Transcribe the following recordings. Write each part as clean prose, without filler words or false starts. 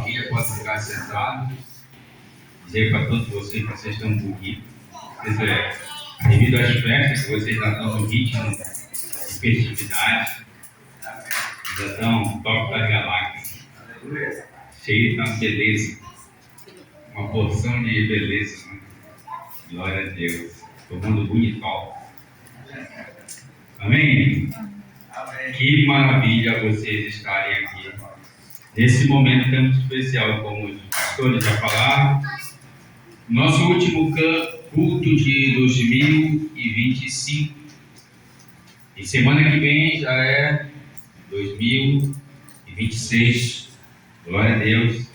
família, pode ficar sentado. Dizer para todos vocês que vocês estão bonitos. Devido às festas que vocês já estão no ritmo de festividade, já estão top das galáxias, cheio de uma beleza, uma porção de beleza, né? Glória a Deus, todo mundo bonitão. Amém? Amém? Que maravilha vocês estarem aqui nesse momento tão especial, como os pastores já falaram. Nosso último culto de 2025. E semana que vem já é 2026. Glória a Deus.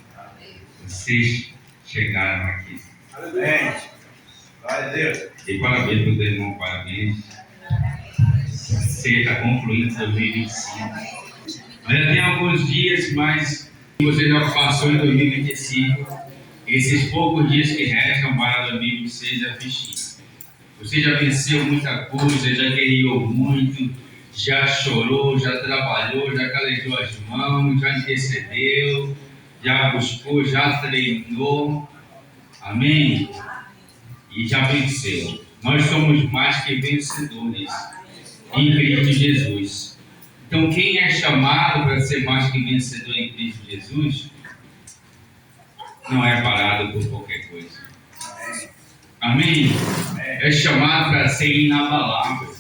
Vocês chegaram aqui. Parabéns. Glória a Deus. E parabéns para o teu irmão, parabéns. Você está concluindo 2025. Ainda tem alguns dias, mas você já passou em 2025. Esses poucos dias que restam para 2026 é fichinha. Você já venceu muita coisa, já guerreou muito, já chorou, já trabalhou, já calejou as mãos, já intercedeu, já buscou, já treinou. Amém? E já venceu. Nós somos mais que vencedores em Cristo Jesus. Então, quem é chamado para ser mais que vencedor em Cristo Jesus, não é parado por qualquer coisa. Amém? É chamado para ser inabalável.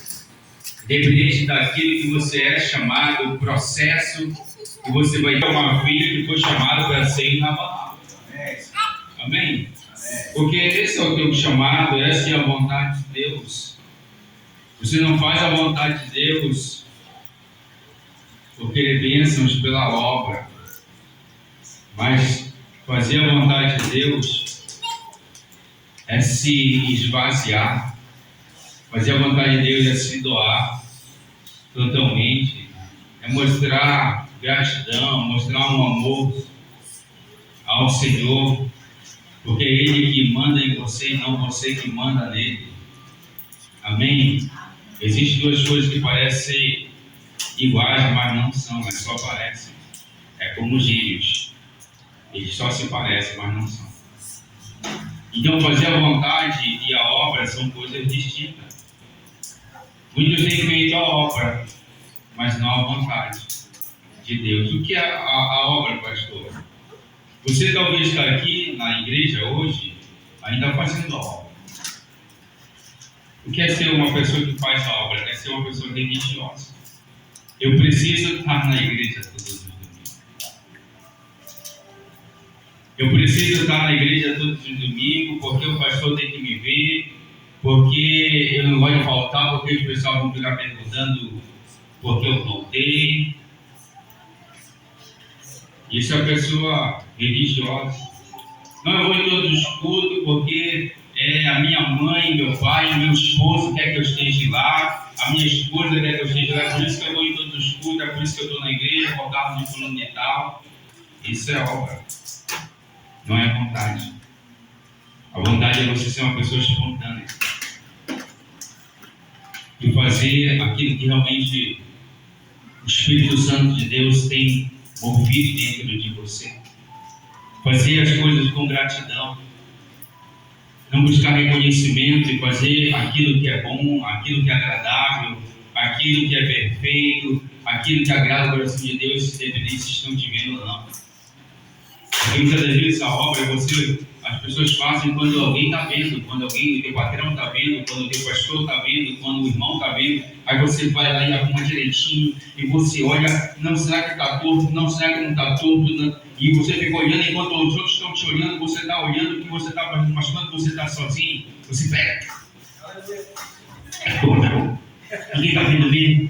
Independente daquilo que você é chamado, o processo que você vai ter uma vida que foi chamado para ser inabalável. Amém? Porque esse é o teu chamado, essa é a vontade de Deus. Você não faz a vontade de Deus por querer bênçãos pela obra, mas fazer a vontade de Deus é se esvaziar. Fazer a vontade de Deus é se doar totalmente. É mostrar gratidão, mostrar um amor ao Senhor. Porque é Ele que manda em você e não você que manda nele. Amém? Existem duas coisas que parecem iguais, mas não são, mas só parecem. É como gêmeos. Eles só se parecem, mas não são. Então, fazer a vontade e a obra são coisas distintas. Muitos têm feito a obra, mas não a vontade de Deus. O que é a obra, pastor? Você talvez está aqui na igreja hoje, ainda fazendo a obra. O que é ser uma pessoa que faz a obra? É ser uma pessoa religiosa. Eu preciso estar na igreja todos os domingos. Eu preciso estar na igreja todos os domingos, porque o pastor tem que me ver, porque eu não gosto de faltar, porque os pessoal vão ficar perguntando por que eu voltei. Isso é a pessoa religiosa. Não, eu vou em todos os cultos porque a minha mãe, meu pai, meu esposo quer que eu esteja lá, a minha esposa quer que eu esteja lá, por isso que eu vou em todos os cultos, é por isso que eu estou na igreja, com o carro de fulano de tal. Isso é obra, não é vontade. A vontade é você ser uma pessoa espontânea e fazer aquilo que realmente o Espírito Santo de Deus tem movido dentro de você. Fazer as coisas com gratidão. Não buscar reconhecimento e fazer aquilo que é bom, aquilo que é agradável, aquilo que é perfeito, aquilo que agrada o coração de Deus, independente se estão te vendo ou não. Porque muitas das vezes a obra as pessoas fazem quando alguém está vendo, quando alguém, o teu patrão está vendo, quando o teu pastor está vendo, quando o irmão está vendo. Aí você vai lá e arruma direitinho e você olha, não, será que está torto? Não, será que não está torto? Não. E você fica olhando enquanto os outros estão te olhando, você está olhando o que você está fazendo, mas quando você está sozinho, você pega. Ninguém está vendo mesmo.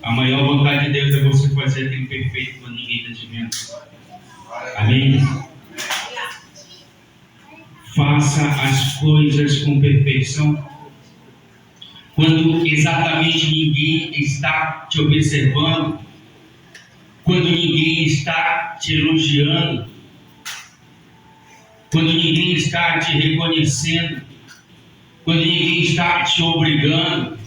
A maior vontade de Deus é você fazer aquilo perfeito quando ninguém está te vendo. Amém? Faça as coisas com perfeição quando exatamente ninguém está te observando, quando ninguém está te elogiando, quando ninguém está te reconhecendo, quando ninguém está te obrigando,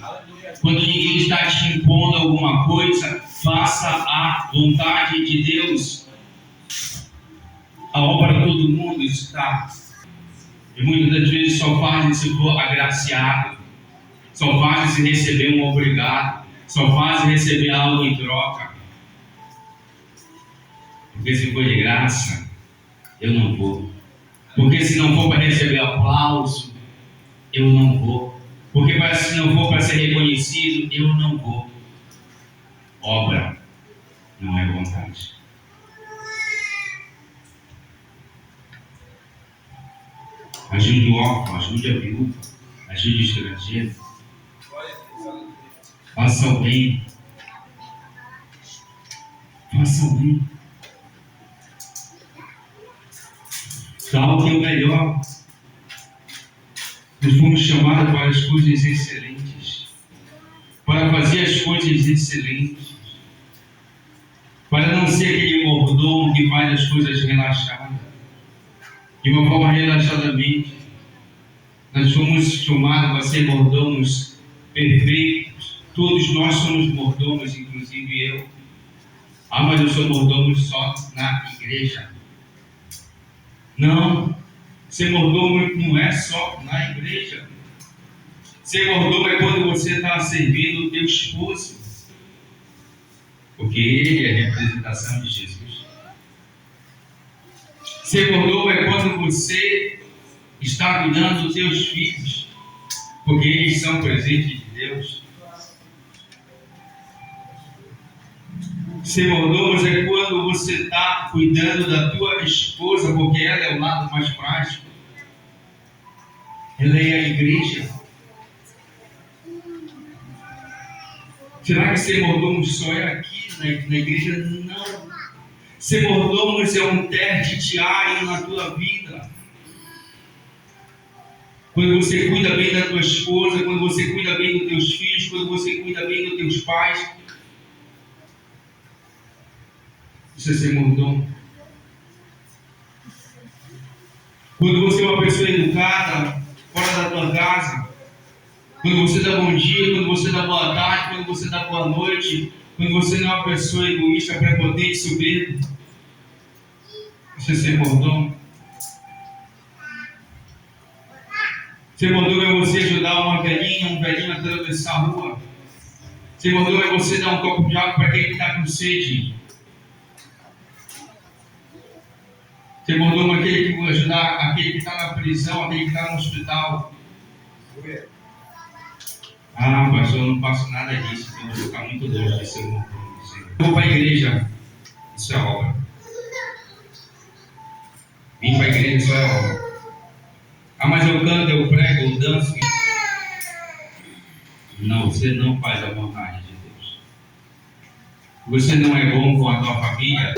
quando ninguém está te impondo alguma coisa. Faça a vontade de Deus. A obra todo mundo está. E muitas das vezes só fazem se for agraciado. Só fazem se receber um obrigado. Só fazem receber algo em troca. Porque se for de graça, eu não vou. Porque se não for para receber aplauso, eu não vou. Porque se não for para ser reconhecido, eu não vou. Obra não é vontade. Ajude o órfão, ajude a viúva, ajude o estrangeiro. Faça o bem. Faça o bem. Tal que é o melhor. Nós fomos chamados para as coisas excelentes. Para fazer as coisas excelentes. Para não ser aquele mordomo que faz as coisas relaxadas. De uma forma relaxadamente. Nós fomos chamados para ser mordomos perfeitos. Todos nós somos mordomos, inclusive eu. Mas eu sou mordomo só na igreja. Não. Ser mordomo não é só na igreja. Ser mordomo é quando você está servindo o teu esposo. Porque ele é a representação de Jesus. Ser mordomo é quando você está cuidando dos teus filhos. Porque eles são presentes de Deus. Ser mordomo é quando você está cuidando da tua esposa, porque ela é o lado mais prático. Ela é a igreja. Será que ser mordomo só é aqui na igreja? Não. Ser mordomo é um teste diário na tua vida. Quando você cuida bem da tua esposa, quando você cuida bem dos teus filhos, quando você cuida bem dos teus pais, isso é ser mordomo. Quando você é uma pessoa educada, fora da tua casa, quando você dá bom dia, quando você dá boa tarde, quando você dá boa noite, quando você não é uma pessoa egoísta, prepotente, soberba, isso é ser mordomo. Ser mordomo é você ajudar uma velhinha, um velhinho a atravessar a rua. Ser mordomo é você dar um copo de água para quem está com sede. Ser mordomo é aquele que vai ajudar aquele que está na prisão, aquele que está no hospital. Pastor, eu não faço nada disso, então eu vou ficar muito longe de ser mordomo. Eu vou para a igreja, isso é obra. Vim para a igreja, isso é obra. Mas eu canto, eu prego, eu danço. Não, você não faz a vontade de Deus. Você não é bom com a tua família.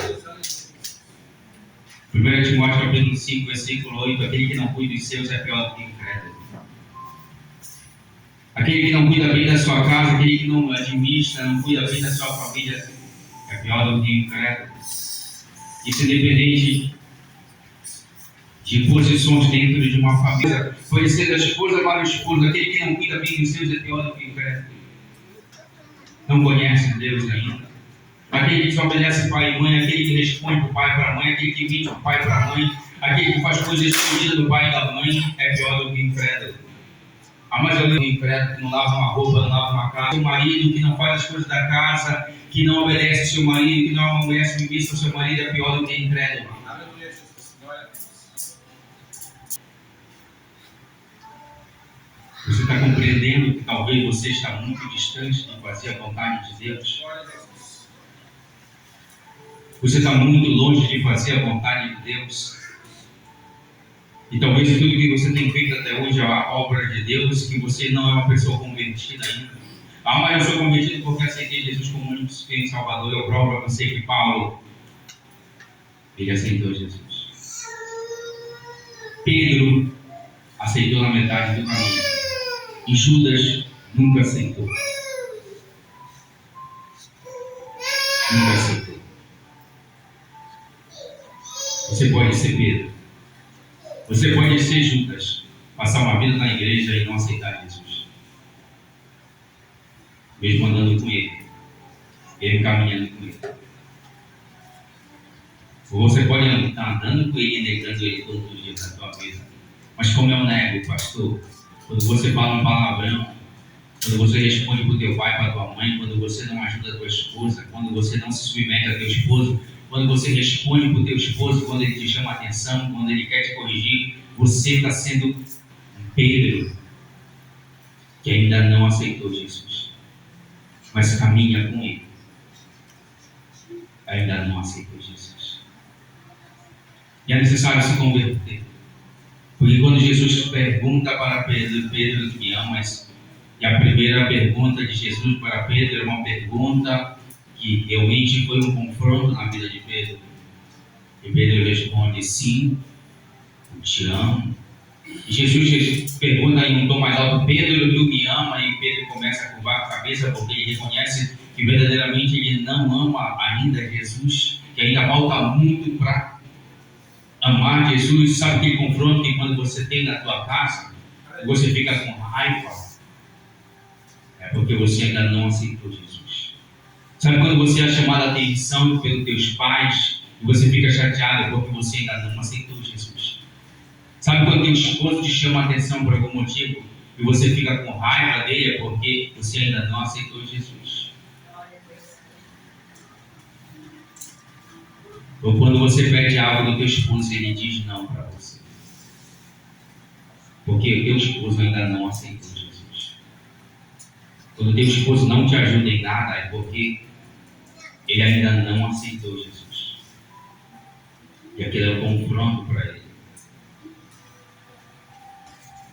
1 Timóteo capítulo 5, versículo 8, aquele que não cuida dos seus é pior do que o incrédulo. Aquele que não cuida bem da sua casa, aquele que não administra, não cuida bem da sua família, é pior do que o incrédulo. Isso independente de posições dentro de uma família. Conhecer da esposa para o esposo, aquele que não cuida bem dos seus é pior do que o incrédulo. Não conhece Deus ainda. Aquele que só obedece pai e mãe, aquele que responde para o pai e para a mãe, aquele que mente para o pai e para a mãe, aquele que faz coisas escondidas do pai e da mãe, é pior do que o incrédulo. Mas eu leio o incrédulo que não lava uma roupa, não lava uma casa. O marido que não faz as coisas da casa, que não obedece ao seu marido, que não obedece ao seu marido, é pior do que o incrédulo. Você está compreendendo que talvez você está muito distante de fazer a vontade de Deus? Você está muito longe de fazer a vontade de Deus? E talvez tudo que você tem feito até hoje é a obra de Deus, que você não é uma pessoa convertida ainda. Mas eu sou convertido porque aceitei Jesus como único e Salvador. Eu provo para você que Paulo, ele aceitou Jesus. Pedro aceitou na metade do caminho. E Judas nunca aceitou. Nunca aceitou. Você pode ser Pedro. Você pode ser Judas. Passar uma vida na igreja e não aceitar Jesus. Mesmo andando com ele. E mesmo caminhando com ele. Ou você pode estar andando com ele e negando ele todos os dias da sua vida. Mas como eu nego, pastor? Quando você fala um palavrão, quando você responde para o teu pai, para a tua mãe, quando você não ajuda a tua esposa, quando você não se submete a teu esposo, quando você responde para o teu esposo, quando ele te chama a atenção, quando ele quer te corrigir, você está sendo um Pedro que ainda não aceitou Jesus, mas caminha com ele. Ainda não aceitou Jesus. E é necessário se converter. Porque quando Jesus pergunta para Pedro, Pedro, tu me amas? E a primeira pergunta de Jesus para Pedro é uma pergunta que realmente foi um confronto na vida de Pedro. E Pedro responde, sim, eu te amo. E Jesus pergunta em um tom mais alto, Pedro, tu me ama? E Pedro começa a curvar a cabeça porque ele reconhece que verdadeiramente ele não ama ainda Jesus, que ainda falta muito para amar Jesus. Sabe aquele confronto que quando você tem na tua casa, você fica com raiva? É porque você ainda não aceitou Jesus. Sabe quando você é chamado a atenção pelos teus pais e você fica chateado porque você ainda não aceitou Jesus? Sabe quando teu esposo te chama a atenção por algum motivo e você fica com raiva dele é porque você ainda não aceitou Jesus? Ou quando você pede algo do teu esposo e ele diz não para você? Porque o teu esposo ainda não aceitou Jesus. Quando o teu esposo não te ajuda em nada é porque ele ainda não aceitou Jesus. E aquele é o confronto para ele.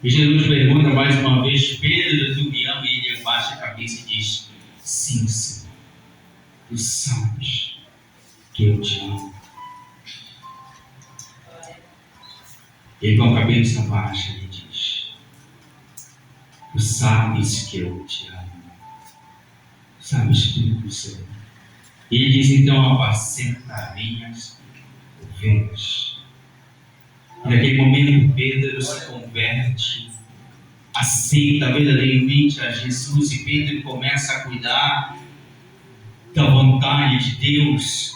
E Jesus pergunta mais uma vez, Pedro, tu me ama? E ele abaixa a cabeça e diz, sim, Senhor, tu sabes que eu te amo. E com a cabeça baixa ele diz, tu sabes que eu te amo. Sabes tudo, Senhor. Ele diz, então, apacenta minhas ovelhas. E naquele momento Pedro se converte, aceita verdadeiramente a Jesus e Pedro começa a cuidar da vontade de Deus.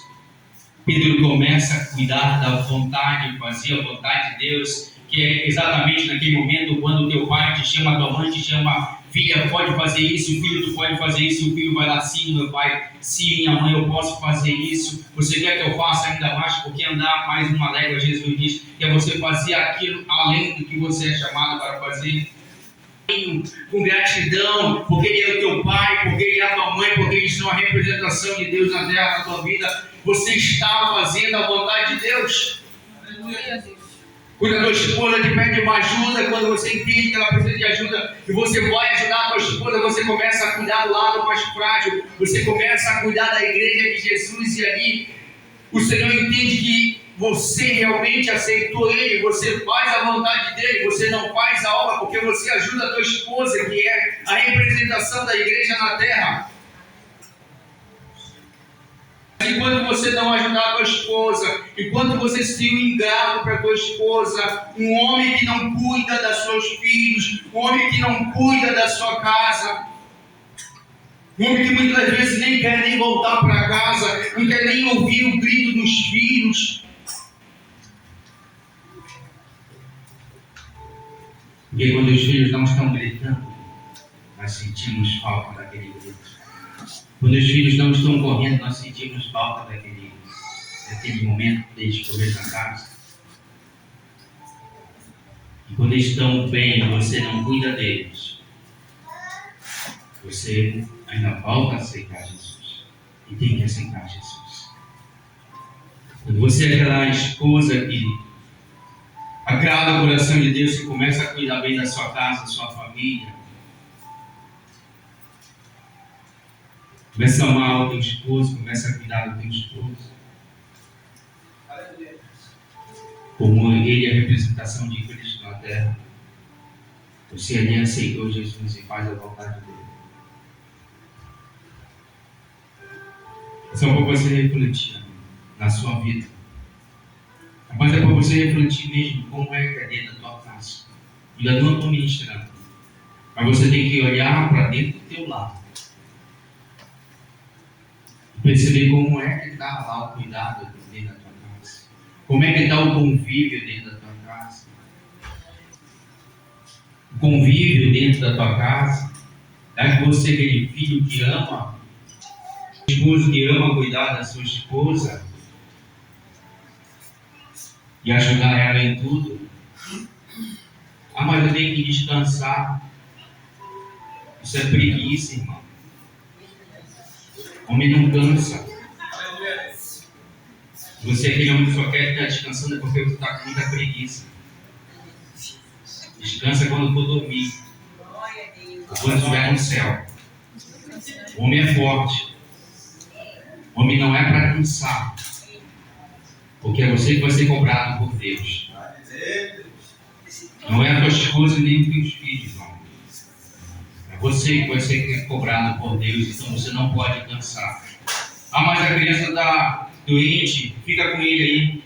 Pedro começa a cuidar da vontade, fazer a vontade de Deus, que é exatamente naquele momento quando o teu pai te chama, a tua mãe te chama, filha, pode fazer isso, filho, tu pode fazer isso, o filho vai lá, sim, meu pai, sim, minha mãe, eu posso fazer isso, você quer que eu faça ainda mais, porque andar mais uma légua, Jesus diz, que é você fazer aquilo além do que você é chamado para fazer, com gratidão, porque ele é o teu pai, porque ele é a tua mãe, porque eles são a representação de Deus na terra, na tua vida, você está fazendo a vontade de Deus. Aleluia. Quando a tua esposa te pede uma ajuda, quando você entende que ela precisa de ajuda e você vai ajudar a tua esposa, você começa a cuidar do lado mais frágil, você começa a cuidar da igreja de Jesus e ali o Senhor entende que você realmente aceitou Ele, você faz a vontade dEle, você não faz a obra porque você ajuda a tua esposa, que é a representação da igreja na terra. Enquanto você não ajudar a tua esposa, enquanto você se ingrato para a tua esposa, um homem que não cuida dos seus filhos, um homem que não cuida da sua casa, um homem que muitas vezes nem quer nem voltar para casa, não quer nem ouvir o grito dos filhos. Porque quando os filhos não estão gritando, nós sentimos falta daquele grito. Quando os filhos não estão correndo, nós sentimos falta daquele momento deles correr na casa. E quando eles estão bem e você não cuida deles, você ainda falta aceitar Jesus. E tem que aceitar Jesus. Quando você é aquela esposa que agrada o coração de Deus, que começa a cuidar bem da sua casa, da sua família, começa a amar o teu esposo, começa a cuidar do teu esposo. Como ele é a representação de Cristo na terra, você ali aceitou Jesus e faz a vontade dele. Só para você refletir na sua vida. Mas é para você refletir mesmo como é que é dentro da tua casa. Ainda não estou ministrando. Mas você tem que olhar para dentro do teu lado. Perceber como é que está lá o cuidado dentro da tua casa. Como é que está o convívio dentro da tua casa. O convívio dentro da tua casa. É você aquele filho que ama, esposo que ama cuidar da sua esposa e ajudar ela em tudo. Ah, mas eu tenho que descansar. Isso é preguiça, irmão. Homem não cansa. Você é aquele homem que só quer estar descansando porque você está com muita preguiça. Descansa quando for dormir. Ou quando estiver no céu. O homem é forte. O homem não é para cansar. Porque é você que vai ser cobrado por Deus. Não é a tua esposa nem os teus filhos, não. É você que vai ser cobrado por Deus. Então você não pode cansar. Ah, mas a criança está doente. Fica com ele aí.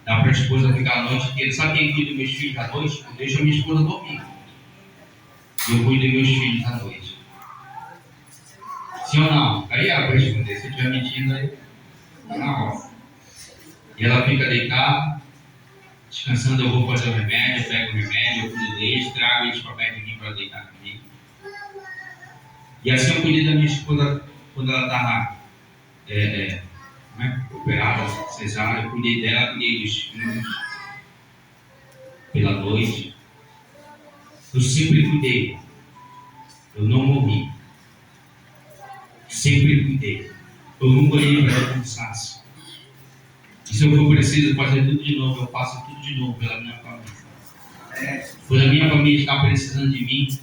Dá para a esposa ficar a noite inteira. Sabe quem cuida dos meus filhos à noite? Eu deixo a minha esposa dormir. E eu cuido dos meus filhos à noite. Sim ou não? Aí ela vai responder. Se eu estiver mentindo, aí está na hora. E ela fica deitada, descansando. Eu vou fazer o remédio, eu pego o remédio, eu cuido deles, trago eles para perto de mim para deitar comigo. E assim eu cuidei da minha esposa quando ela estava operada, cesárea. Eu cuidei dela, cuidei dos filhos pela noite. Eu sempre cuidei. Eu não morri. Sempre cuidei. Eu nunca olhei para ela cansaço. E se eu for preciso fazer tudo de novo, eu faço tudo de novo pela minha família. Quando a minha família está precisando de mim,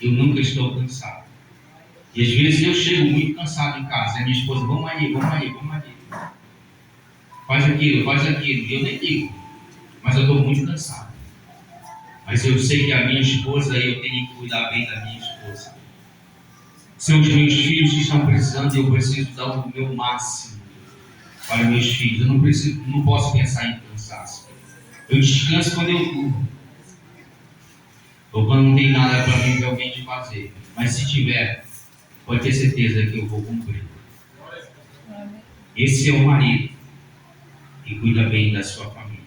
eu nunca estou cansado. E às vezes eu chego muito cansado em casa. E a minha esposa, vamos aí. Faz aquilo. E eu nem digo. Mas eu estou muito cansado. Mas eu sei que a minha esposa, eu tenho que cuidar bem da minha esposa. São os meus filhos que estão precisando e eu preciso dar o meu máximo para meus filhos. Eu não posso pensar em cansaço. Eu descanso quando eu durmo. Ou quando não tem nada para mim realmente fazer. Mas se tiver, pode ter certeza que eu vou cumprir. Esse é o marido que cuida bem da sua família.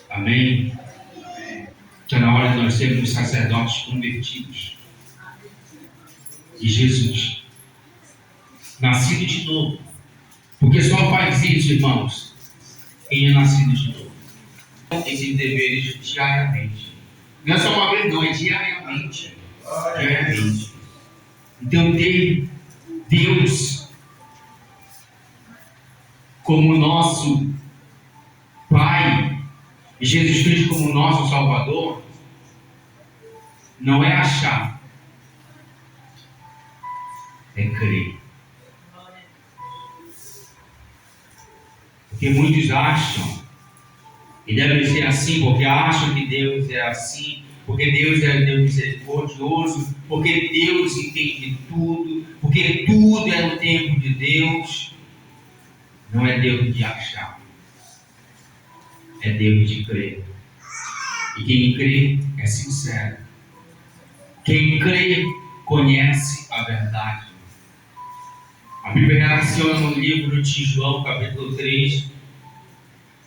Amém? Está na hora de nós sermos sacerdotes convertidos de Jesus. Nascido de novo. Porque só faz isso, irmãos, quem é nascido de novo. Esses deveres diariamente. Não é só uma vez, não, é diariamente. Diariamente. Então, ter Deus como nosso Pai e Jesus Cristo como nosso Salvador não é achar, é crer. Porque muitos acham e deve ser assim, porque acham que Deus é assim, porque Deus é Deus misericordioso, porque Deus entende tudo, porque tudo é no tempo de Deus. Não é Deus de achar, é Deus de crer. E quem crê é sincero. Quem crê conhece a verdade. A Bíblia relaciona no livro de João, capítulo 3,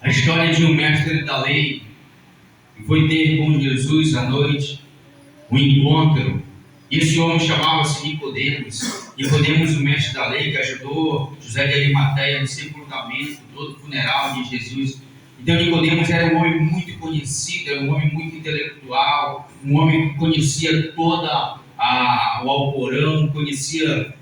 a história de um mestre da lei que foi ter com Jesus à noite um encontro. E esse homem chamava-se Nicodemos. Nicodemos, o mestre da lei, que ajudou José de Arimateia no sepultamento, todo o funeral de Jesus. Então Nicodemos era um homem muito conhecido, era um homem muito intelectual, um homem que conhecia toda o Alcorão, conhecia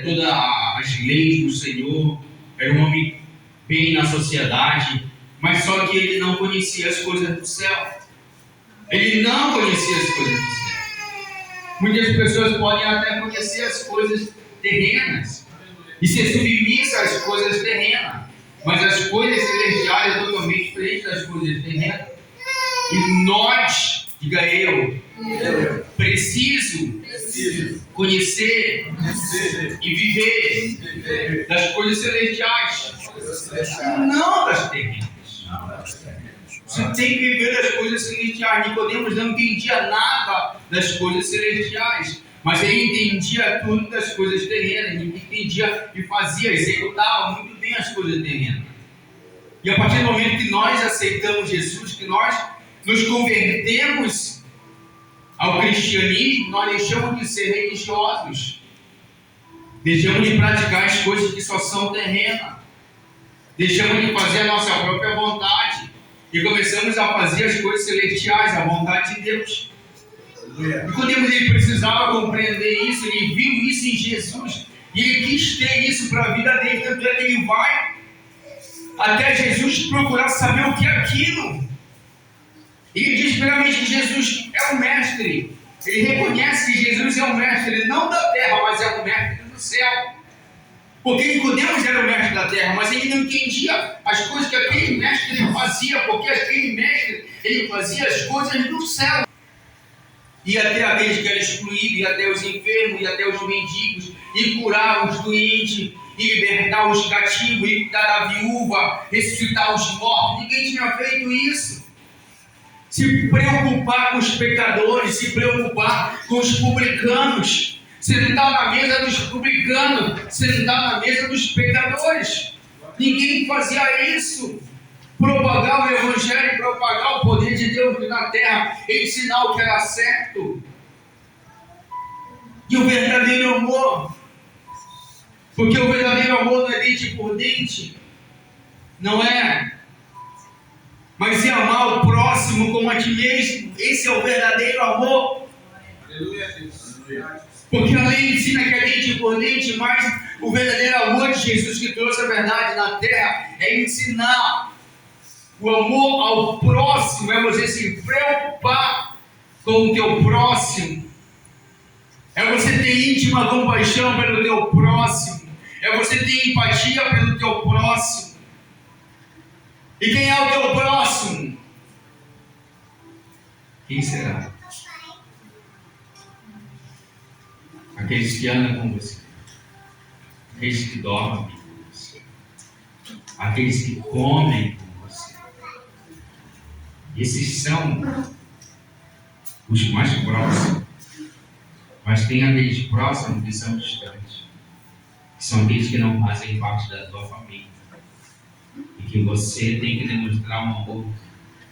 todas as leis do Senhor, era um homem bem na sociedade, mas só que ele não conhecia as coisas do céu. Ele não conhecia as coisas do céu. Muitas pessoas podem até conhecer as coisas terrenas e ser submissa às coisas terrenas, mas as coisas celestiais são totalmente diferentes das coisas terrenas. E nós, diga eu, preciso conhecer e viver das coisas celestiais, não das terrenas. Você tem que viver das coisas celestiais. Nicodemos não entendia nada das coisas celestiais, Mas ele entendia tudo das coisas terrenas, ele entendia e fazia, executava muito bem as coisas terrenas. E a partir do momento que nós aceitamos Jesus, que nós nos convertemos ao cristianismo, nós deixamos de ser religiosos, deixamos de praticar as coisas que só são terrenas, deixamos de fazer a nossa própria vontade e começamos a fazer as coisas celestiais, a vontade de Deus. Nicodemos, ele precisava compreender isso, ele viu isso em Jesus e ele quis ter isso para a vida dele, tanto é que ele vai até Jesus procurar saber o que é aquilo. Ele diz primeiramente que Jesus é o mestre, ele reconhece que Jesus é o mestre não da terra, mas é o mestre do céu, porque Nicodemos era o mestre da terra, mas ele não entendia as coisas que aquele mestre ele fazia, porque aquele mestre ele fazia as coisas do céu. E até aqueles que eram excluídos, e até os enfermos, e até os mendigos, e curar os doentes, e libertar os cativos, e dar a viúva, ressuscitar os mortos. Ninguém tinha feito isso. Se preocupar com os pecadores, se preocupar com os publicanos, sentar na mesa dos publicanos, sentar na mesa dos pecadores. Ninguém fazia isso. Propagar o Evangelho, propagar o poder de Deus na terra, ensinar o que era certo. E o verdadeiro amor, porque o verdadeiro amor não é dente por dente, não é? Mas é amar o próximo como a ti mesmo. Esse é o verdadeiro amor. Porque a lei ensina que é dente por dente, mas o verdadeiro amor de Jesus que trouxe a verdade na terra é ensinar. O amor ao próximo é você se preocupar com o teu próximo. É você ter íntima compaixão pelo teu próximo. É você ter empatia pelo teu próximo. E quem é o teu próximo? Quem será? Aqueles que andam com você. Aqueles que dormem com você. Aqueles que comem com você. Esses são os mais próximos. Mas tem aqueles próximos que são distantes. Que são aqueles que não fazem parte da tua família. E que você tem que demonstrar um amor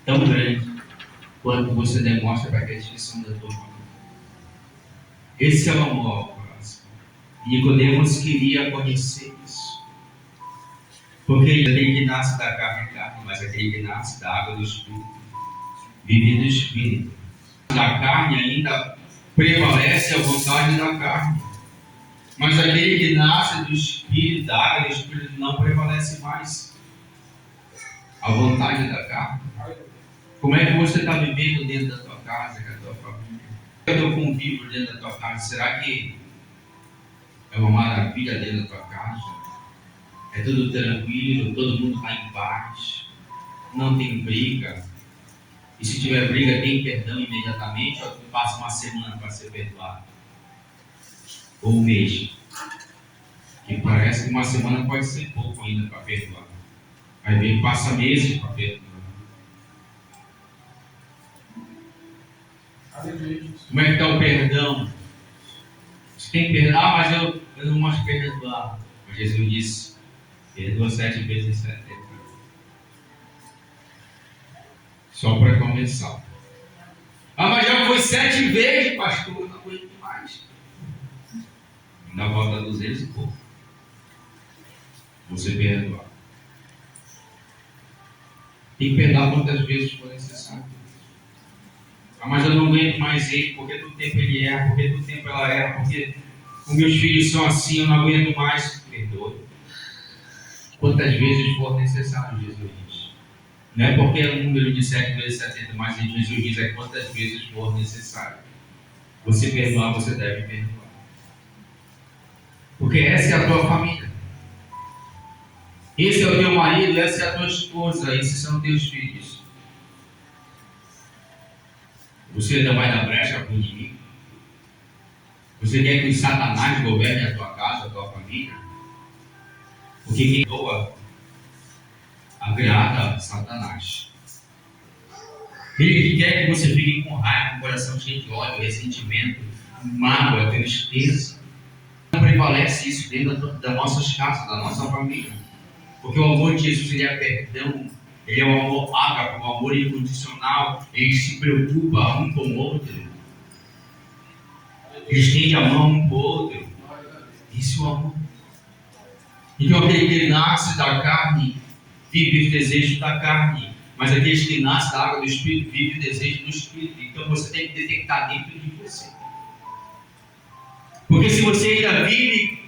tão grande quanto você demonstra para aqueles que são da tua família. Esse é o amor ao próximo. E Nicodemos queria conhecer isso. Porque aquele que nasce da carne é carne, mas aquele que nasce da água do Espírito vive do Espírito. Da carne ainda prevalece a vontade da carne. Mas aquele que nasce do Espírito, da água do Espírito, não prevalece mais a vontade da carne. Como é que você está vivendo dentro da tua casa, com a tua família? O teu convívio dentro da tua casa, será que é uma maravilha dentro da tua casa? É tudo tranquilo, todo mundo está em paz, não tem briga. E se tiver briga, tem perdão imediatamente, ou tu passa uma semana para ser perdoado? Ou um mês? Que parece que uma semana pode ser pouco ainda para perdoar. Aí vem, passa meses para perdoar. Como é que está o perdão? Você tem perdão? Ah, mas eu não gosto de perdoar. Mas Jesus disse, perdoa 7 vezes 70. Só para começar. Ah, mas já foi 7 vezes, pastor, eu não aguento mais. Ainda volta 200 e pouco. Você perdoar. Tem que perdoar quantas vezes for necessário. Ah, mas eu não aguento mais ele, porque todo tempo ele erra, porque todo tempo ela erra, porque os meus filhos são assim, eu não aguento mais. Perdoa. Quantas vezes for necessário, Jesus diz. Não é porque é um número de 7 vezes 70, mas Jesus diz é quantas vezes for necessário. Você perdoar, você deve perdoar. Porque essa é a tua família. Esse é o teu marido, essa é a tua esposa, esses são teus filhos. Você ainda vai dar brecha para o inimigo? Você quer que o Satanás governe a tua casa, a tua família? Porque quem doa agrada Satanás. Ele que quer que você fique com raiva, com o coração cheio de ódio, ressentimento, mágoa, tristeza. Não prevalece isso dentro das nossas casas, da nossa família. Porque o amor de Jesus, ele é perdão, ele é o amor ágape, o amor incondicional, ele se preocupa um com o outro. Ele estende a mão um para o outro. Isso é o amor. Então aquele que nasce da carne, vive os desejos da carne. Mas aqueles que nascem da água do Espírito, vivem o desejo do Espírito. Então você tem que detectar dentro de você. Porque se você ainda vive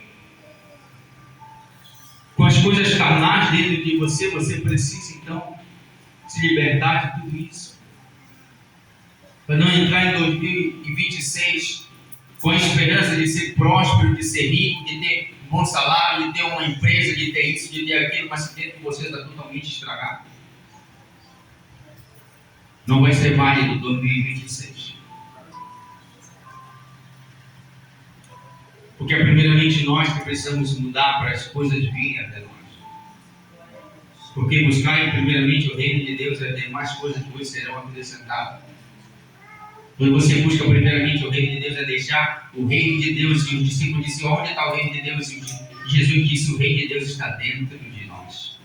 com as coisas carnais dentro de você, você precisa então se libertar de tudo isso. Para não entrar em 2026 com a esperança de ser próspero, de ser rico, de ter um bom salário, de ter uma empresa, de ter isso, de ter aquilo, mas dentro de você está totalmente estragado. Não vai ser válido 2026. Porque é primeiramente nós que precisamos mudar para as coisas virem até nós. Porque buscar primeiramente o reino de Deus, as demais coisas depois serão acrescentadas. Quando você busca primeiramente o reino de Deus, é deixar o reino de Deus, e os discípulos disseram, onde está o reino de Deus? E Jesus disse, o reino de Deus está dentro de nós.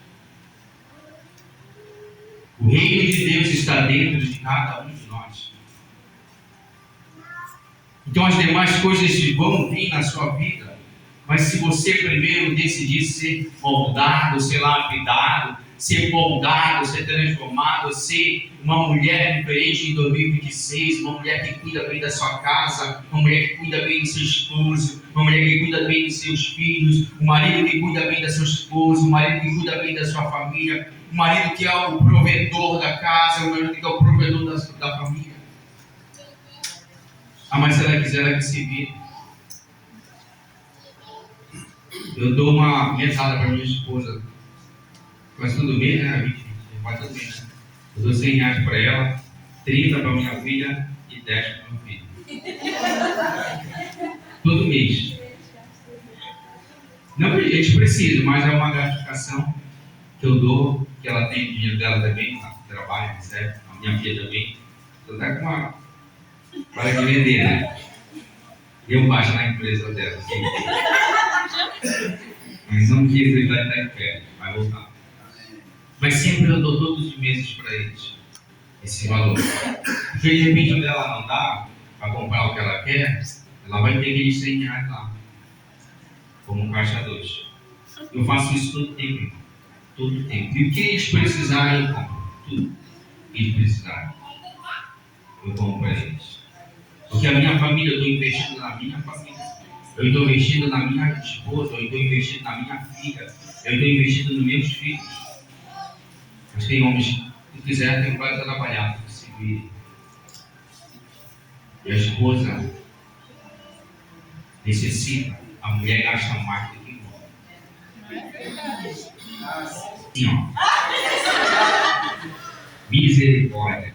O reino de Deus está dentro de cada um de nós. Então as demais coisas vão vir na sua vida. Mas se você primeiro decidir ser moldado, ser lapidado, ser moldado, ser transformado, ser uma mulher diferente em 2026, uma mulher que cuida bem da sua casa, uma mulher que cuida bem do seu esposo, uma mulher que cuida bem dos seus filhos, um marido que cuida bem da sua esposa, um marido que cuida bem da sua família, um marido que é o provedor da casa, um marido que é o provedor da família. Mas se ela quiser, ela que se vire. Eu dou uma mesada para minha esposa, quase todo mês, né? Quase todo mês. Eu dou 100 reais para ela, 30 para minha filha e 10 para meu filho. Todo mês. Não que a gente precisa, mas é uma gratificação que eu dou, que ela tem o dinheiro dela também, ela trabalha, recebe, a minha filha também. Estou até com uma para de vender, né? Eu baixo na empresa dela. Mas não quis ele vai estar em pé, vai voltar. Mas sempre eu dou todos os meses para eles esse valor. Porque de repente onde ela não dá para comprar o que ela quer, ela vai ter aqueles 100 reais lá, como um caixa 2. Eu faço isso todo tempo, irmão. Todo tempo. E o que eles precisarem, eu compro. Tudo que eles precisarem, eu compro para eles. Porque a minha família, eu estou investindo na minha família. Eu estou investindo na minha esposa, eu estou investindo na minha filha, eu estou investindo nos meus filhos. Mas tem homens que quiserem, tem que trabalhar, tem que se vir. E a esposa necessita, a mulher gasta mais do que o homem. Sim, ó. Misericórdia.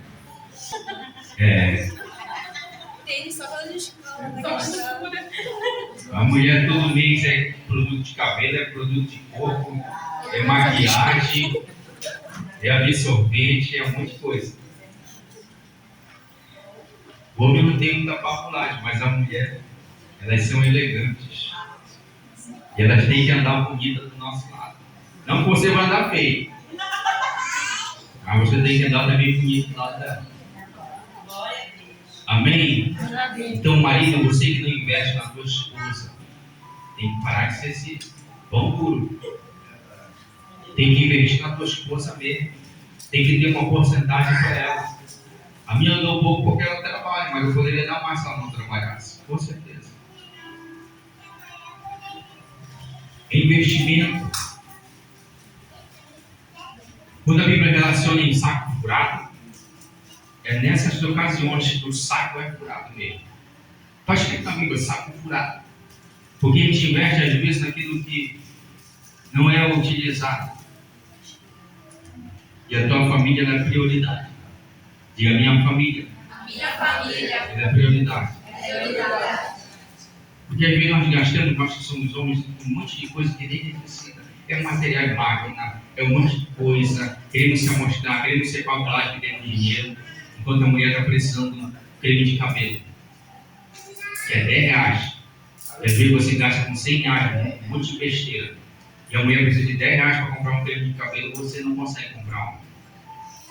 A mulher todo mês é produto de cabelo, é produto de corpo, é maquiagem, é absorvente, é um monte de coisa. O homem não tem muita papulagem, mas a mulher, elas são elegantes. E elas têm que andar bonita do nosso lado. Não que você vai andar feio, mas você tem que andar também bonito do lado dela. Amém? Então, marido, você que não investe na tua esposa, tem que parar de ser esse pão puro. Tem que investir na tua esposa mesmo. Tem que ter uma porcentagem para ela. A minha eu dou um pouco porque ela trabalha, mas eu poderia dar mais se ela não trabalhasse. Com certeza. Investimento. Quando a Bíblia relaciona em saco furado, é nessas ocasiões que o saco é furado mesmo. Está escrito na Bíblia, saco furado. Porque a gente investe às vezes naquilo que não é utilizado. E a tua família é prioridade. Diga, minha família. A minha família É prioridade. é prioridade. Porque às vezes nós gastamos, nós que somos homens, um monte de coisa que nem necessita. É material de máquina, é um monte de coisa. Queremos se amostrar, queremos ser papelagem que temos dinheiro. Enquanto a mulher está precisando de um creme de cabelo. que é 10 reais. E às vezes você gasta com 100 reais, um monte de besteira. E a mulher precisa de 10 reais para comprar um creme de cabelo, você não consegue comprar um.